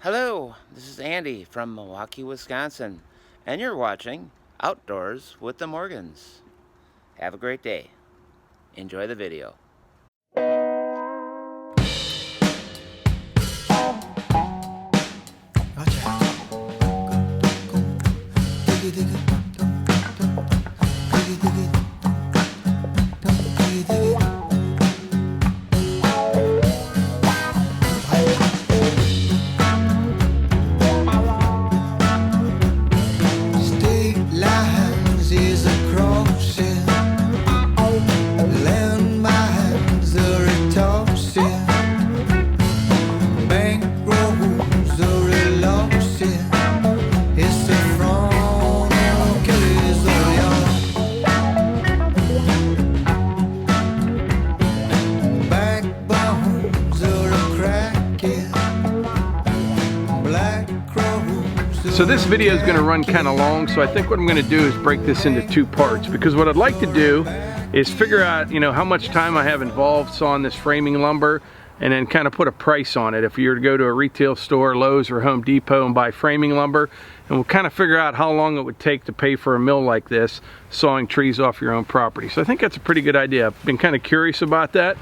Hello, this is Andy from Milwaukee, Wisconsin, and you're watching Outdoors with the Morgans. Have a great day. Enjoy the video. So this video is going to run kind of long, so I think what I'm going to do is break this into two parts, because what I'd like to do is figure out, how much time I have involved sawing this framing lumber, and then kind of put a price on it. If you were to go to a retail store, Lowe's or Home Depot, and buy framing lumber, and we'll kind of figure out how long it would take to pay for a mill like this, sawing trees off your own property. So I think that's a pretty good idea. I've been kind of curious about that.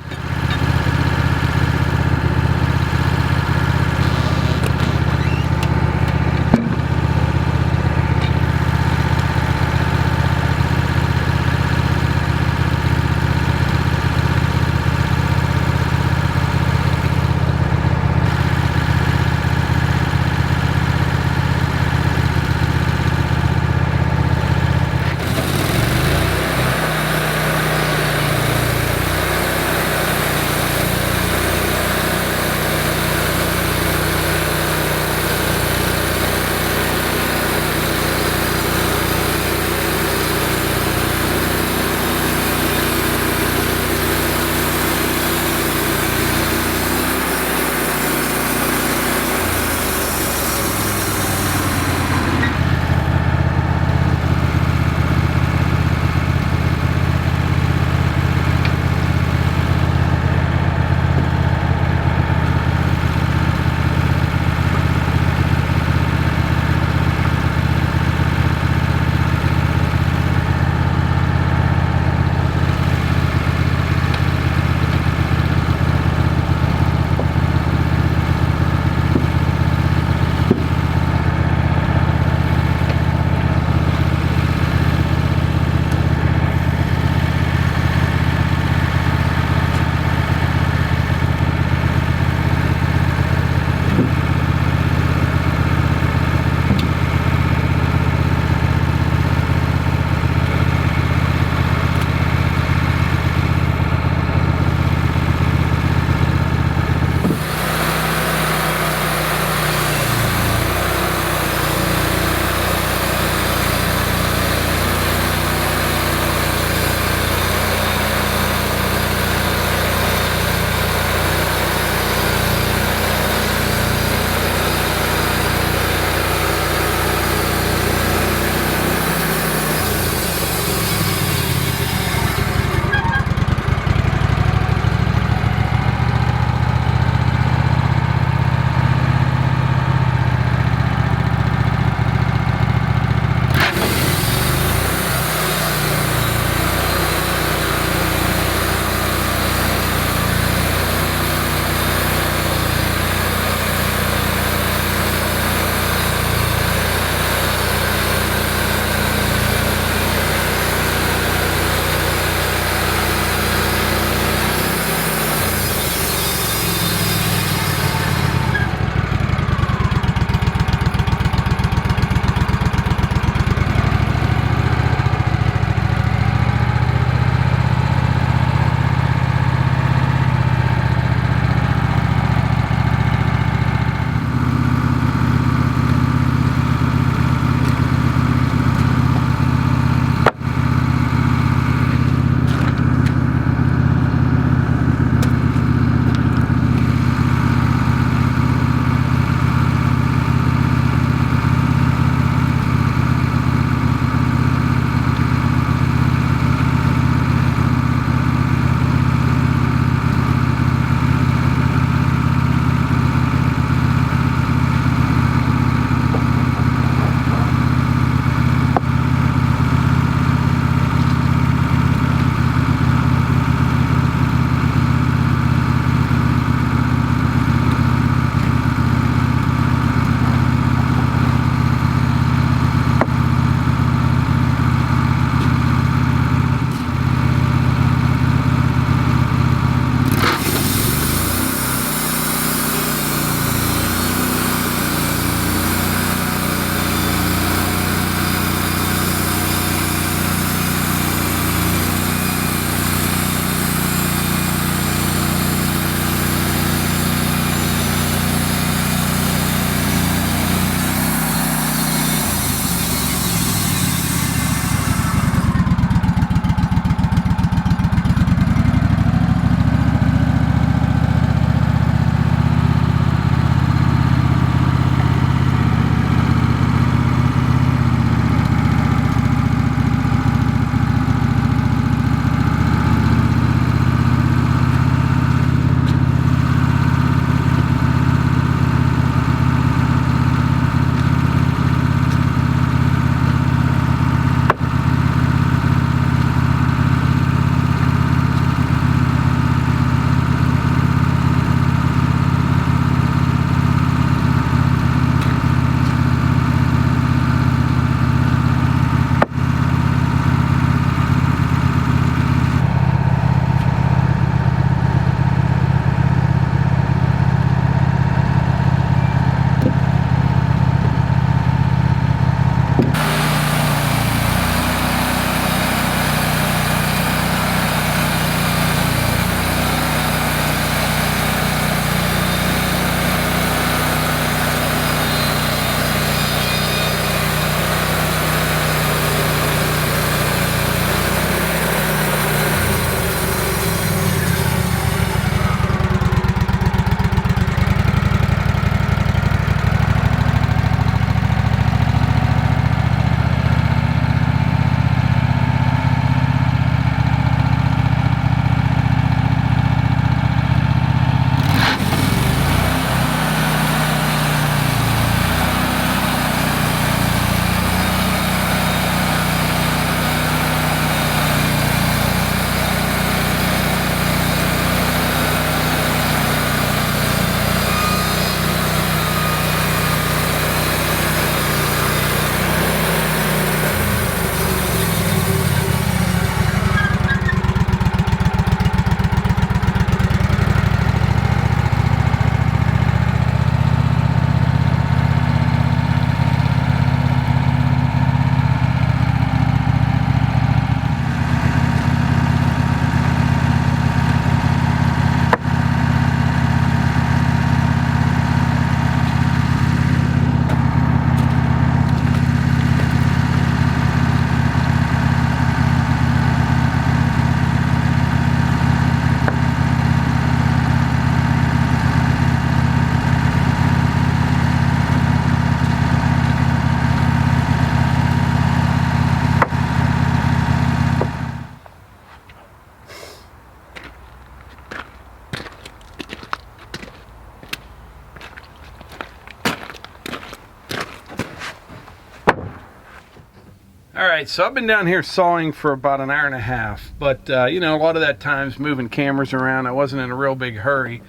Alright, so I've been down here sawing for about an hour and a half, but you know, a lot of that time's moving cameras around. I wasn't in a real big hurry,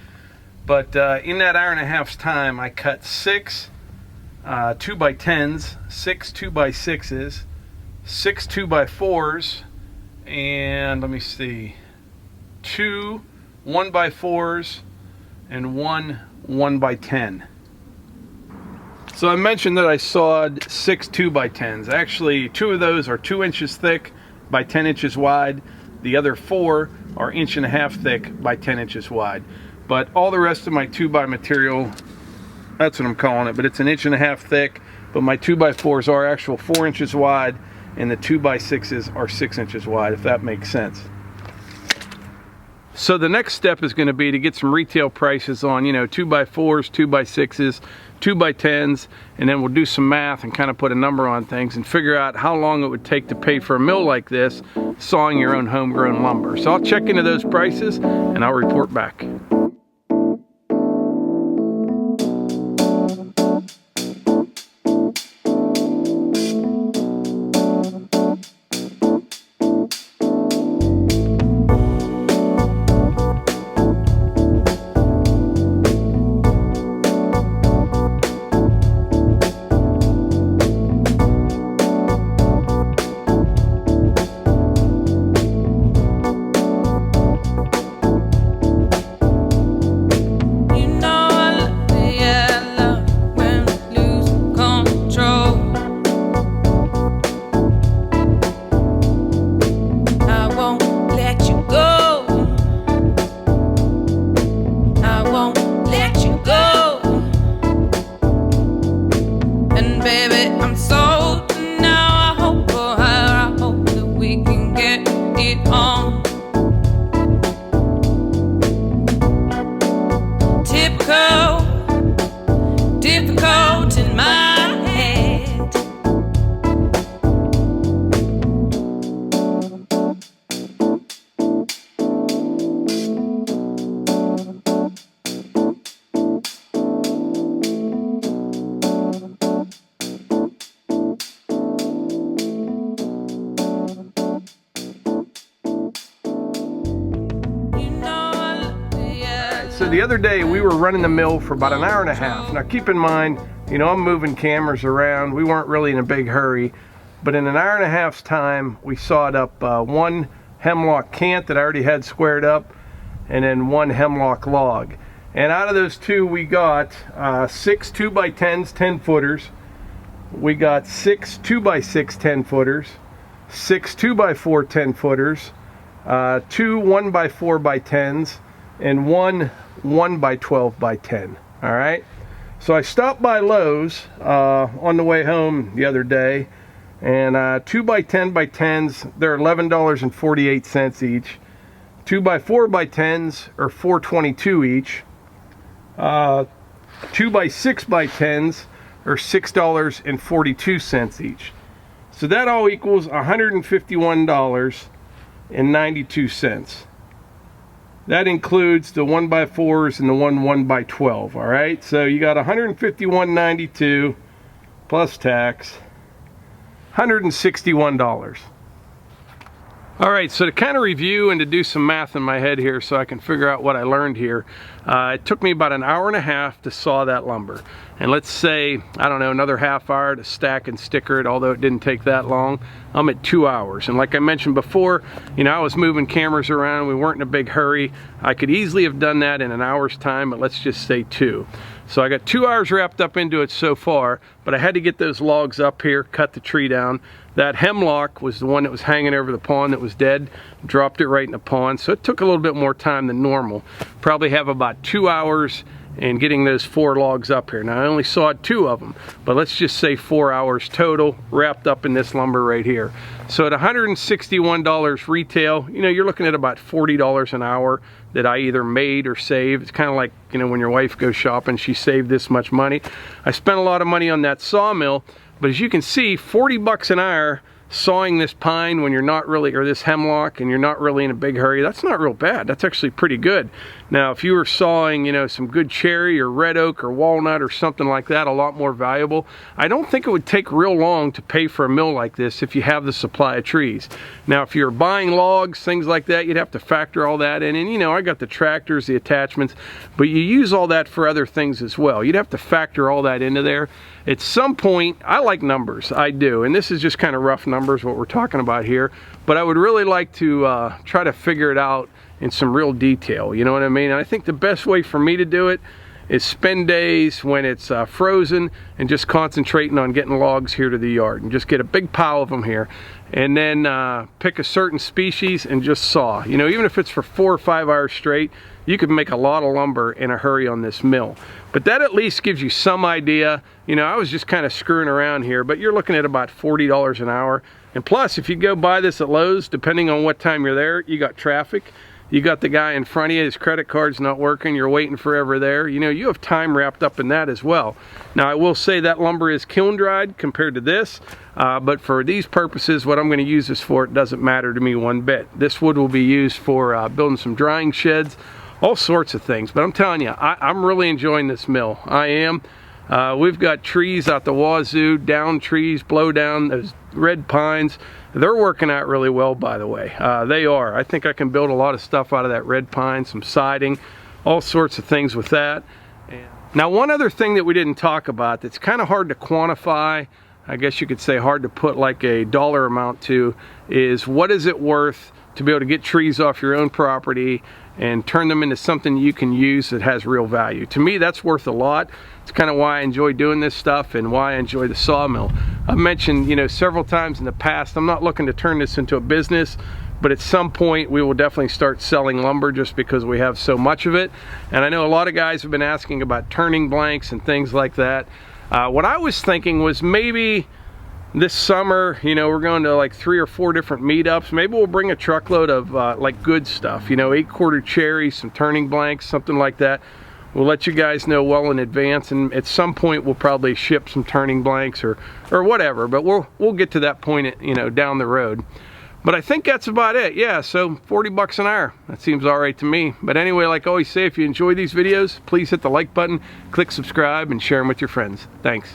but in that hour and a half's time I cut 6 2x10s, 6 2x6s, 6 2x4s, and let me see, 2 1x4s, and 1 1x10. So I mentioned that I sawed 6 2x10s. Actually, 2 of those are 2 inches thick by 10 inches wide. The other 4 are 1.5 inches thick by 10 inches wide. But all the rest of my 2x material, that's what I'm calling it, but it's 1.5 inches thick. But my 2x4s are actual 4 inches wide, and the 2x6s are 6 inches wide, if that makes sense. So the next step is going to be to get some retail prices on, you know, 2x4s, 2x6s, 2x10s, and then we'll do some math and kind of put a number on things and figure out how long it would take to pay for a mill like this, sawing your own homegrown lumber. So I'll check into those prices and I'll report back. So the other day we were running the mill for about an hour and a half. Now keep in mind, you know, I'm moving cameras around. We weren't really in a big hurry, but in an hour and a half's time we sawed up 1 hemlock cant that I already had squared up, and then 1 hemlock log. And out of those 2 we got 6 2x10s 10-footers. We got 6 2x6 10-footers, 6 2x4 10-footers, 2 1x4x10s, and 1 1x12x10. All right. So I stopped by Lowe's on the way home the other day, and 2x10x10s, they're $11.48 each. 2x4x10s are $4.22 each. 2x6x10s are $6.42 each. So that all equals $151.92. That includes the 1x4s and the 1x12. All right, so you got $151.92 plus tax, $161. All right, so to kind of review and to do some math in my head here so I can figure out what I learned here, it took me about an hour and a half to saw that lumber. And let's say, I don't know, another half hour to stack and sticker it, although it didn't take that long. I'm at 2 hours. And like I mentioned before, you know, I was moving cameras around. We weren't in a big hurry. I could easily have done that in an hour's time, but let's just say 2. So I got 2 hours wrapped up into it so far, but I had to get those logs up here, cut the tree down. That hemlock was the one that was hanging over the pond that was dead. Dropped it right in the pond, so it took a little bit more time than normal. Probably have about 2 hours in getting those 4 logs up here. Now I only sawed 2 of them, but let's just say 4 hours total wrapped up in this lumber right here. So at $161 retail, you know, you're looking at about $40 an hour that I either made or saved. It's kind of like, you know, when your wife goes shopping, she saved this much money. I spent a lot of money on that sawmill, but as you can see, 40 bucks an hour sawing this pine when you're not really, or this hemlock, and you're not really in a big hurry, that's not real bad. That's actually pretty good. Now, if you were sawing, you know, some good cherry or red oak or walnut or something like that, a lot more valuable, I don't think it would take real long to pay for a mill like this if you have the supply of trees. Now, if you're buying logs, things like that, you'd have to factor all that in. And you know, I got the tractors, the attachments, but you use all that for other things as well. You'd have to factor all that into there. At some point, I like numbers, I do, and this is just kind of rough numbers what we're talking about here, but I would really like to try to figure it out in some real detail, you know what I mean? And I think the best way for me to do it is spend days when it's frozen and just concentrating on getting logs here to the yard and just get a big pile of them here, and then pick a certain species and just saw. You know, even if it's for 4 or 5 hours straight, you could make a lot of lumber in a hurry on this mill. But that at least gives you some idea. You know, I was just kind of screwing around here, but you're looking at about $40 an hour. And plus, if you go buy this at Lowe's, depending on what time you're there, you got traffic. You got the guy in front of you, his credit card's not working, you're waiting forever there. You know, you have time wrapped up in that as well. Now, I will say that lumber is kiln dried compared to this, but for these purposes, what I'm going to use this for, it doesn't matter to me one bit. This wood will be used for building some drying sheds, all sorts of things. But I'm telling you, I'm really enjoying this mill. I am. We've got trees out the wazoo, down trees, blow down, those red pines. They're working out really well, by the way. They are. I think I can build a lot of stuff out of that red pine, some siding, all sorts of things with that. Now, one other thing that we didn't talk about that's kind of hard to quantify, I guess you could say hard to put like a dollar amount to, is what is it worth to be able to get trees off your own property and turn them into something you can use that has real value. To me, that's worth a lot. It's kind of why I enjoy doing this stuff and why I enjoy the sawmill. I've mentioned, you know, several times in the past, I'm not looking to turn this into a business, but at some point we will definitely start selling lumber just because we have so much of it. And I know a lot of guys have been asking about turning blanks and things like that. What I was thinking was maybe this summer, you know, we're going to like 3 or 4 different meetups. Maybe we'll bring a truckload of like good stuff, you know, 8-quarter cherries, some turning blanks, something like that. We'll let you guys know well in advance, and at some point we'll probably ship some turning blanks or whatever, but we'll get to that point, you know, down the road. But I think that's about it. Yeah, so 40 bucks an hour. That seems all right to me. But anyway, like I always say, if you enjoy these videos, please hit the like button, click subscribe, and share them with your friends. Thanks.